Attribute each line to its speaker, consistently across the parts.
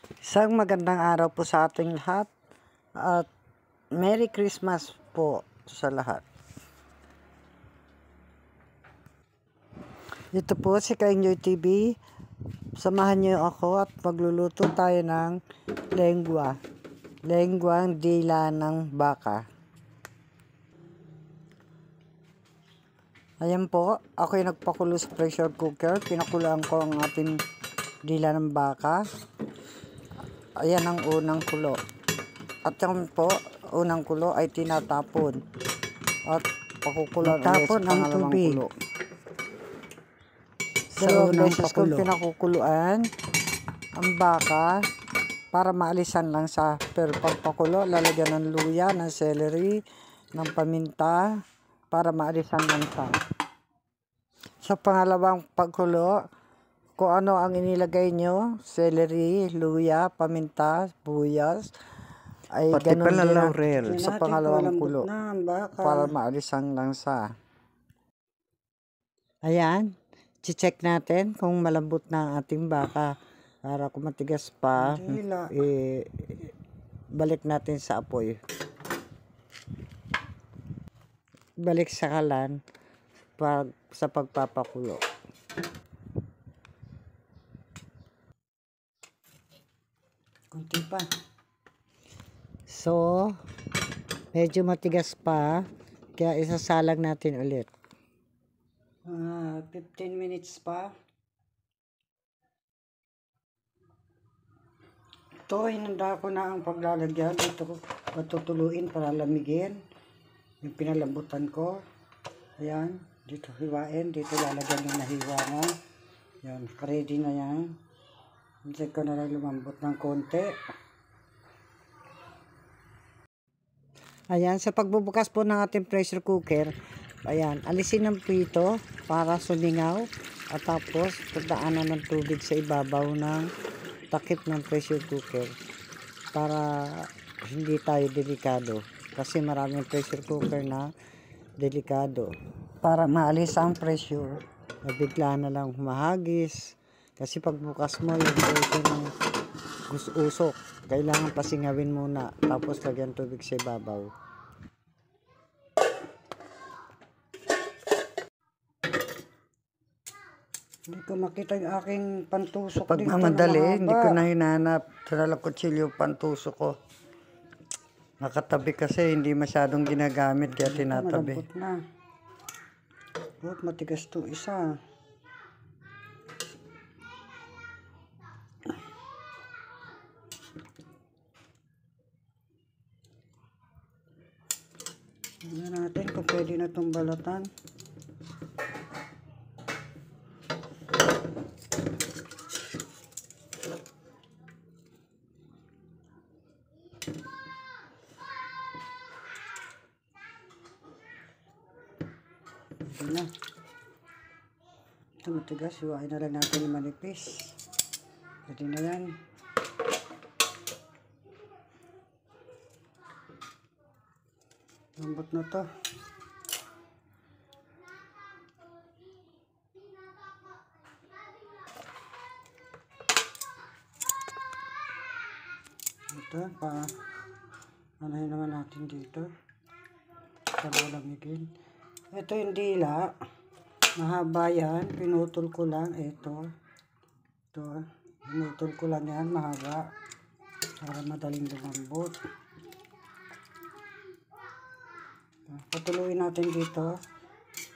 Speaker 1: Isang magandang araw po sa ating lahat at Merry Christmas po sa lahat. Ito po si Kaenjoy TV. Samahan niyo ako at magluluto tayo ng lengua. Lengguang dila ng baka. Ayan po, ako'y nagpakulo sa pressure cooker. Pinakulaan ko ang ating dila ng baka. Ayan ang unang kulo. At yung po, unang kulo ay tinatapon. At pakukulan ulit sa pangalawang kulo. Dalawang beses kong pinakukuluan ang baka para maalisan lang sa pero pagpakulo, lalagyan ng luya, ng celery, ng paminta para maalisan lang sa. Sa pangalawang pagkulo, kung ano ang inilagay nyo, celery, luya, paminta, buyas, ay
Speaker 2: pati
Speaker 1: ganun
Speaker 2: pala
Speaker 1: din
Speaker 2: laurel
Speaker 1: sa pangalawang kulo para maalisan lang sa. Ayan, check natin kung malambot na ang ating baka. Para kung matigas pa, balik natin sa apoy. Balik sa kalan sa pagpapakulo. Kunti pa. So, medyo matigas pa, kaya isasalang natin ulit. 15 minutes pa. Ito, hinanda ko na ang paglalagyan. Dito ko patutuluin para lamigin. Yung pinalambutan ko. Ayan, dito hiwain. Dito lalagyan yung nahiwa na. Yan, ready na yan. Hindi ko na lang lumambot ng konti. Ayan, sa pagbubukas po ng ating pressure cooker, ayan, alisin ng prito para sumingaw. At tapos, pagdaanan ng tubig sa ibabaw ng takip ng pressure cooker para hindi tayo delikado kasi maraming pressure cooker na delikado para maalis ang pressure bigla na lang humahagis kasi pagbukas mo yung pressure ng usok kailangan pasingawin muna tapos lagyan tubig sa ibabaw. Hindi ko makita yung aking pantusok. Pag mamadali, hindi ko na hinanap. Sa kutsilyo pantusok ko. Nakatabi kasi, hindi masyadong ginagamit kaya tinatabi. Malambot na. Oh, matigas to isa. Tingnan natin kung pwede na itong balatan. Ito na. Ito matigas. Hiwain na lang natin yung manipis. Pwede na yan. Lambot na to. Ito. Anahin naman natin dito. Para lamigin. Ito yung dila. Mahaba yan. Pinutol ko lang. Ito. Pinutol ko lang yan. Mahaba. Para madaling lumambot. Patuloyin natin dito.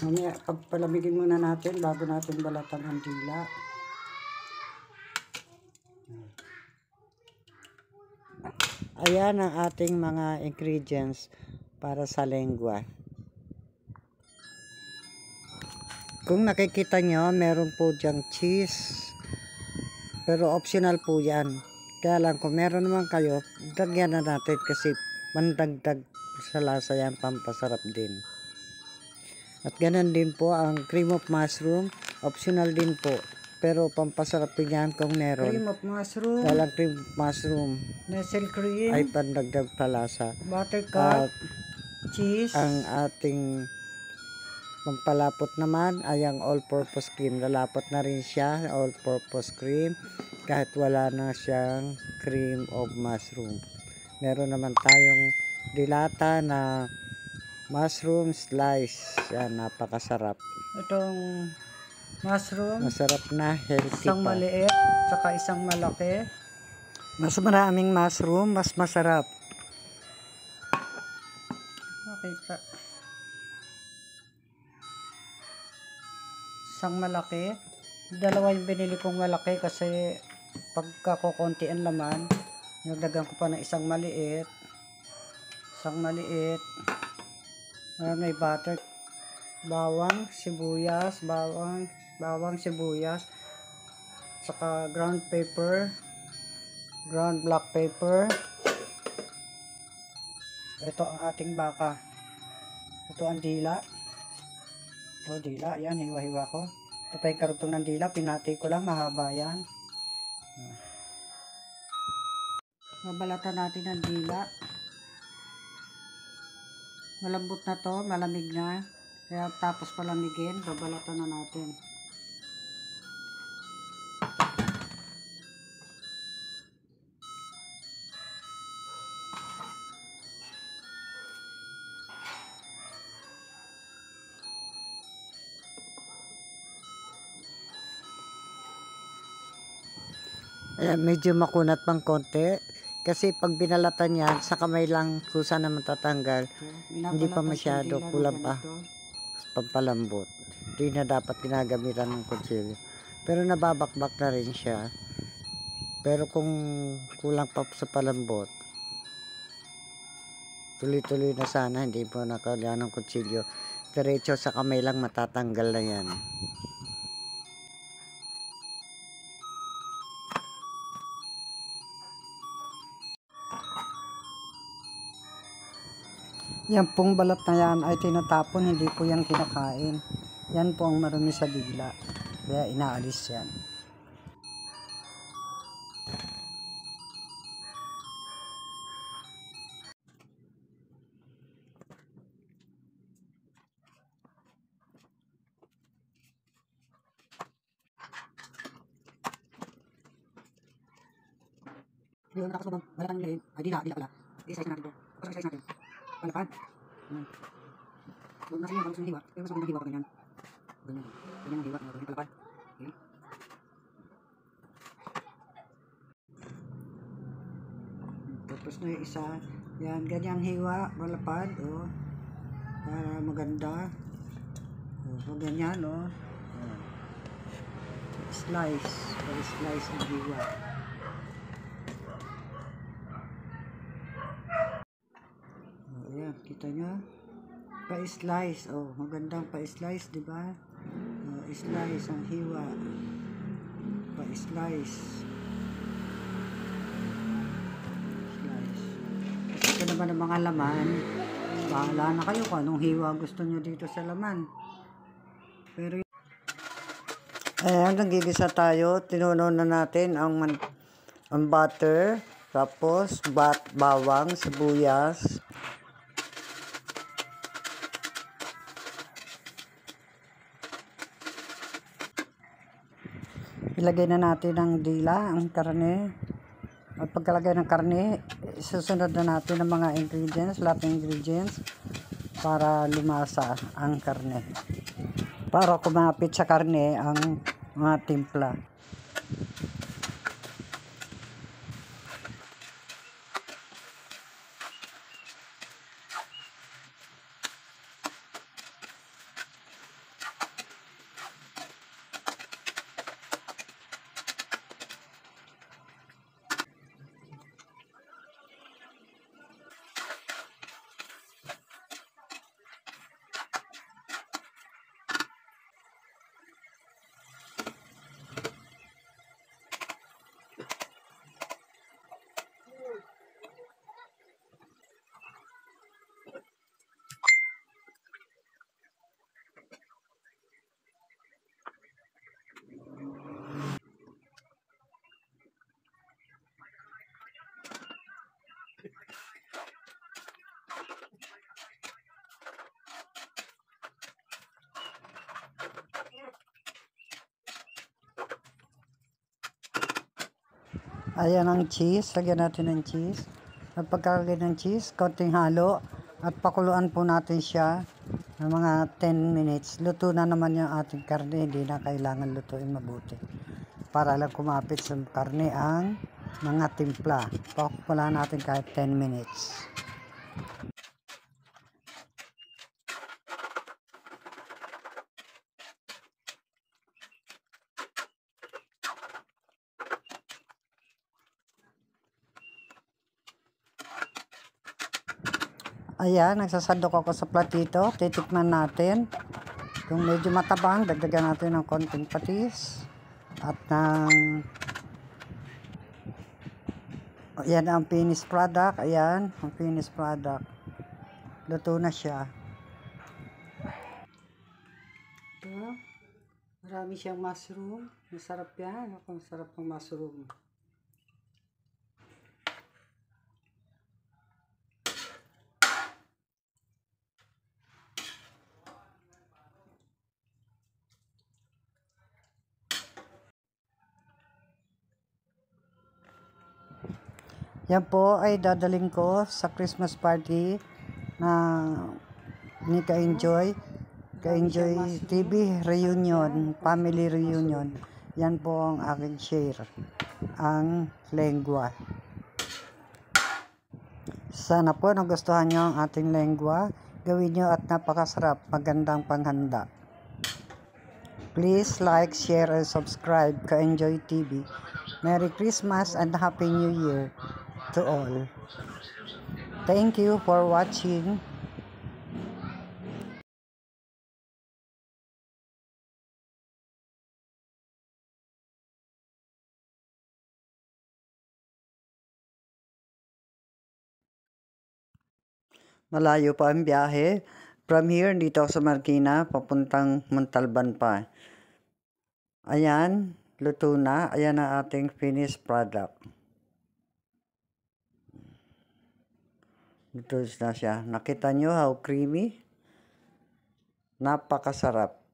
Speaker 1: Mamaya pagpalamigin muna natin bago natin balatan ang dila. Ayan ang ating mga ingredients para sa lengua. Kung nakikita nyo, meron po dyang cheese. Pero optional po yan. Kaya lang kung meron naman kayo, dagyan na natin kasi mandagdag sa lasa yan, pampasarap din. At ganun din po ang cream of mushroom. Optional din po. Pero pampasarap din yan kung meron. Cream of mushroom. Dahil ang cream of mushroom nestle cream ay pandagdag palasa. Buttercup. Cheese. Ang ating pampalapot naman ay ang all-purpose cream. Lalapot na rin siya, all-purpose cream. Kahit wala na siyang cream of mushroom. Meron naman tayong dilata na mushroom slice. Yan, napakasarap. Itong mushroom, masarap na, healthy
Speaker 2: isang
Speaker 1: pa.
Speaker 2: maliit, saka isang malaki.
Speaker 1: Mas maraming mushroom, mas masarap.
Speaker 2: Makita. Isang malaki. Dalawa yung binili kong malaki kasi pagka kukunti ang laman, nagdagan ko pa ng isang maliit. Isang maliit. May butter, bawang, sibuyas, bawang, sibuyas, saka ground pepper, ground black pepper. Ito ang ating baka. Ito ang dila. O dila, yan, hiwa-hiwa ko. Ito pa yung karugtong ng dila, pinati ko lang, mahaba yan. Babalatan natin ang dila. Malambot na to, malamig na. Kaya tapos palamigin, babalatan na natin.
Speaker 1: Ayan, medyo makunat pang konti. Kasi pag binalatan yan, sa kamay lang kusa na matatanggal. Hindi pa masyado, kulang pa. Pampalambot. Hindi na dapat ginagamitan ng kutsilyo. Pero nababakbak na rin siya. Pero kung kulang pa sa palambot, tuloy-tuloy na sana, hindi po nakailangan ng kutsilyo. Diretso sa kamay lang matatanggal na yan.
Speaker 2: Yan pong balat na yan ay tinatapon, hindi po yan kinakain. Yan po ang marumi sa dila. Kaya inaalis yan. Yung natapos mo balat ang liit, ay dila pala. I-slice natin ito. I-slice natin. Palapad. Huwag na siya yung halos ng hiwa. Pero mas magandang hiwa pa ganyan. Ganyan. Ganyan ang hiwa. Ganyan palapad. Okay. Tapos na yung isa. Yan. Ganyan hiwa. Palapad. O. Para maganda. O. Ganyan. O. Slice. Para slice ang hiwa. Kita nyo? Pa-slice. Oh, magandang pa-slice, di ba? Oh, slice ang hiwa. Pa-slice. Slice. Kasi ito naman ang mga laman. Bahala na kayo kung anong hiwa gusto nyo dito sa laman. Pero ayan, nagigisa tayo. Tinunaw na natin ang butter. Tapos, bawang, sibuyas. Ilagay na natin ang dila, ang karne. At pagkalagay ng karne, susunod na natin ang mga ingredients, lahat ng ingredients para lumasa ang karne. Para kumapit sa karne ang mga timpla. Ayan ang cheese. Lagyan natin ng cheese. At pagkalagay ng cheese, konting halo. At pakuluan po natin siya ng mga 10 minutes. Luto na naman yung ating karne. Hindi na kailangan lutuin mabuti. Para lang kumapit sa karne ang mga timpla. Pakukulaan natin kahit 10 minutes. Ayan, nagsasandok ako sa platito. Titikman natin. Kung medyo matabang, dagdagan natin ng konting patis. At ng... Ayan ang finished product. Ayan, ang finished product. Luto na siya. Ito, marami siyang mushroom. Masarap yan. Ang sarap ng mushroom. Yan po ay dadaling ko sa Christmas party na ni Ka-Enjoy TV reunion, family reunion. Yan po ang aking share, ang lengua. Sana po nagustuhan nyo ang ating lengua. Gawin nyo at napakasarap, magandang panghanda. Please like, share, and subscribe Ka-Enjoy TV. Merry Christmas and Happy New Year to all. Thank you for watching. Malayo pa ang biyahe. From here, dito ako sa Marikina, papuntang Montalban pa. Ayan, luto na. Ayan ang ating finished product. Luto na siya. Nakita nyo how creamy? Napakasarap.